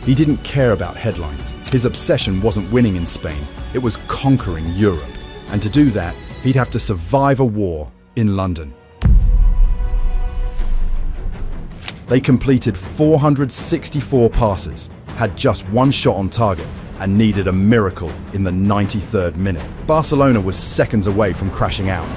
He didn't care about headlines. His obsession wasn't winning in Spain, it was conquering Europe. And to do that, he'd have to survive a war in London. They completed 464 passes, had just one shot on target, and needed a miracle in the 93rd minute. Barcelona was seconds away from crashing out.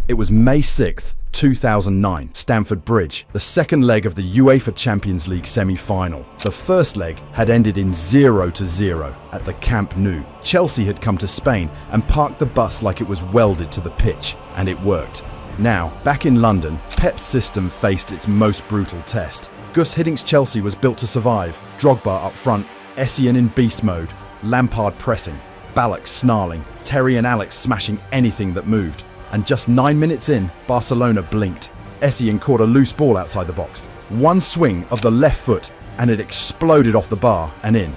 It was May 6th, 2009, Stamford Bridge, the second leg of the UEFA Champions League semi-final. The first leg had ended in 0-0 at the Camp Nou. Chelsea had come to Spain and parked the bus like it was welded to the pitch, and it worked. Now, back in London, Pep's system faced its most brutal test. Gus Hiddink's Chelsea was built to survive. Drogba up front, Essien in beast mode, Lampard pressing, Ballack snarling, Terry and Alex smashing anything that moved. And just 9 minutes in, Barcelona blinked. Essien caught a loose ball outside the box. One swing of the left foot and it exploded off the bar and in.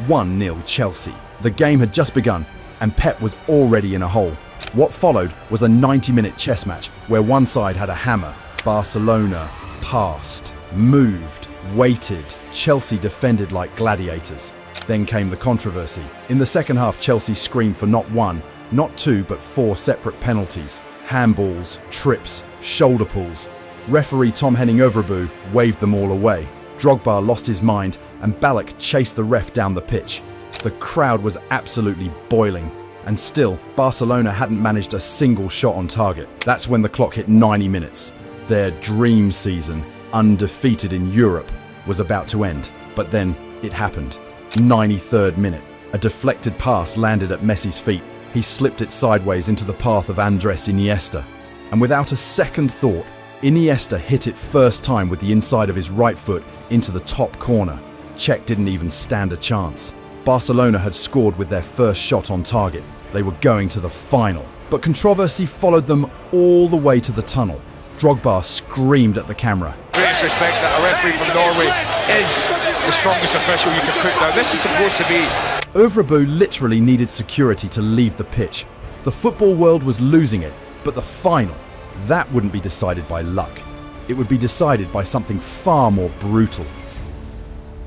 1-0 Chelsea. The game had just begun and Pep was already in a hole. What followed was a 90-minute chess match where one side had a hammer. Barcelona passed, moved, waited. Chelsea defended like gladiators. Then came the controversy. In the second half, Chelsea screamed for not one, not two, but 4 separate penalties. Handballs, trips, shoulder pulls. Referee Tom Henning-Øvrebø waved them all away. Drogba lost his mind and Ballack chased the ref down the pitch. The crowd was absolutely boiling. And still, Barcelona hadn't managed a single shot on target. That's when the clock hit 90 minutes. Their dream season, undefeated in Europe, was about to end. But then it happened. 93rd minute. A deflected pass landed at Messi's feet. He slipped it sideways into the path of Andres Iniesta. And without a second thought, Iniesta hit it first time with the inside of his right foot into the top corner. Czech didn't even stand a chance. Barcelona had scored with their first shot on target. They were going to the final. But controversy followed them all the way to the tunnel. Drogba screamed at the camera. Greatest respect that a referee from Norway is the strongest official you can put down. This is supposed to be... Øvrebø literally needed security to leave the pitch. The football world was losing it, but the final, that wouldn't be decided by luck. It would be decided by something far more brutal.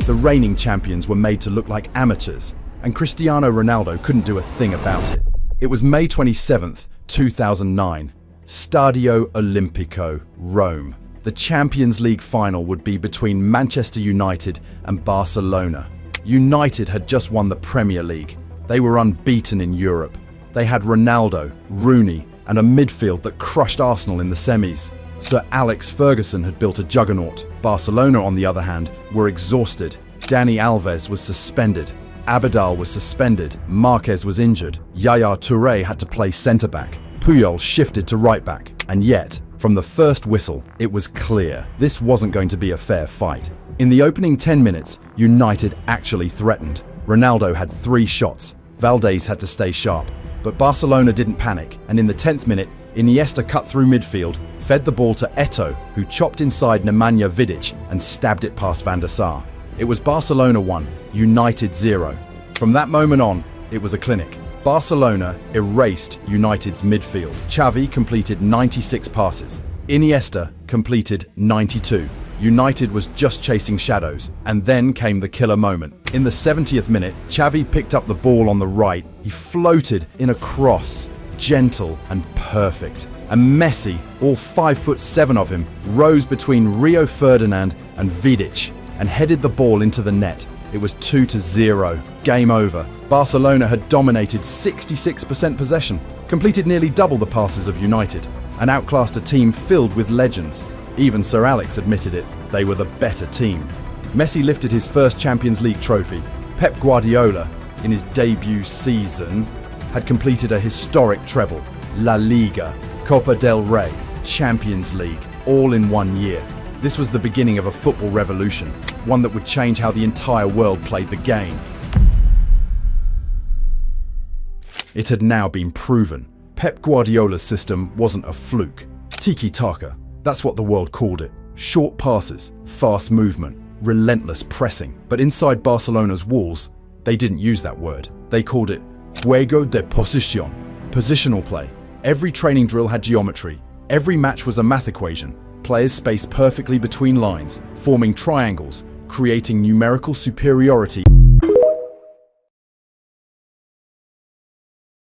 The reigning champions were made to look like amateurs, and Cristiano Ronaldo couldn't do a thing about it. It was May 27th, 2009, Stadio Olimpico, Rome. The Champions League final would be between Manchester United and Barcelona. United had just won the Premier League. They were unbeaten in Europe. They had Ronaldo, Rooney, and a midfield that crushed Arsenal in the semis. Sir Alex Ferguson had built a juggernaut. Barcelona, on the other hand, were exhausted. Dani Alves was suspended. Abidal was suspended. Marquez was injured. Yaya Touré had to play centre-back. Puyol shifted to right-back. And yet, from the first whistle, it was clear this wasn't going to be a fair fight. In the opening 10 minutes, United actually threatened. Ronaldo had 3 shots. Valdés had to stay sharp. But Barcelona didn't panic, and in the 10th minute, Iniesta cut through midfield, fed the ball to Eto'o, who chopped inside Nemanja Vidic and stabbed it past Van der Sar. It was Barcelona 1, United 0. From that moment on, it was a clinic. Barcelona erased United's midfield. Xavi completed 96 passes. Iniesta completed 92. United was just chasing shadows, and then came the killer moment. In the 70th minute, Xavi picked up the ball on the right. He floated in a cross, gentle and perfect. And Messi, all 5'7" of him, rose between Rio Ferdinand and Vidic and headed the ball into the net. It was 2-0. Game over. Barcelona had dominated 66% possession, completed nearly double the passes of United, and outclassed a team filled with legends. Even Sir Alex admitted it, they were the better team. Messi lifted his first Champions League trophy. Pep Guardiola, in his debut season, had completed a historic treble. La Liga, Copa del Rey, Champions League, all in 1 year. This was the beginning of a football revolution, one that would change how the entire world played the game. It had now been proven. Pep Guardiola's system wasn't a fluke. Tiki-taka, that's what the world called it. Short passes, fast movement, relentless pressing. But inside Barcelona's walls, they didn't use that word. They called it juego de posición, positional play. Every training drill had geometry. Every match was a math equation. Players spaced perfectly between lines, forming triangles, creating numerical superiority.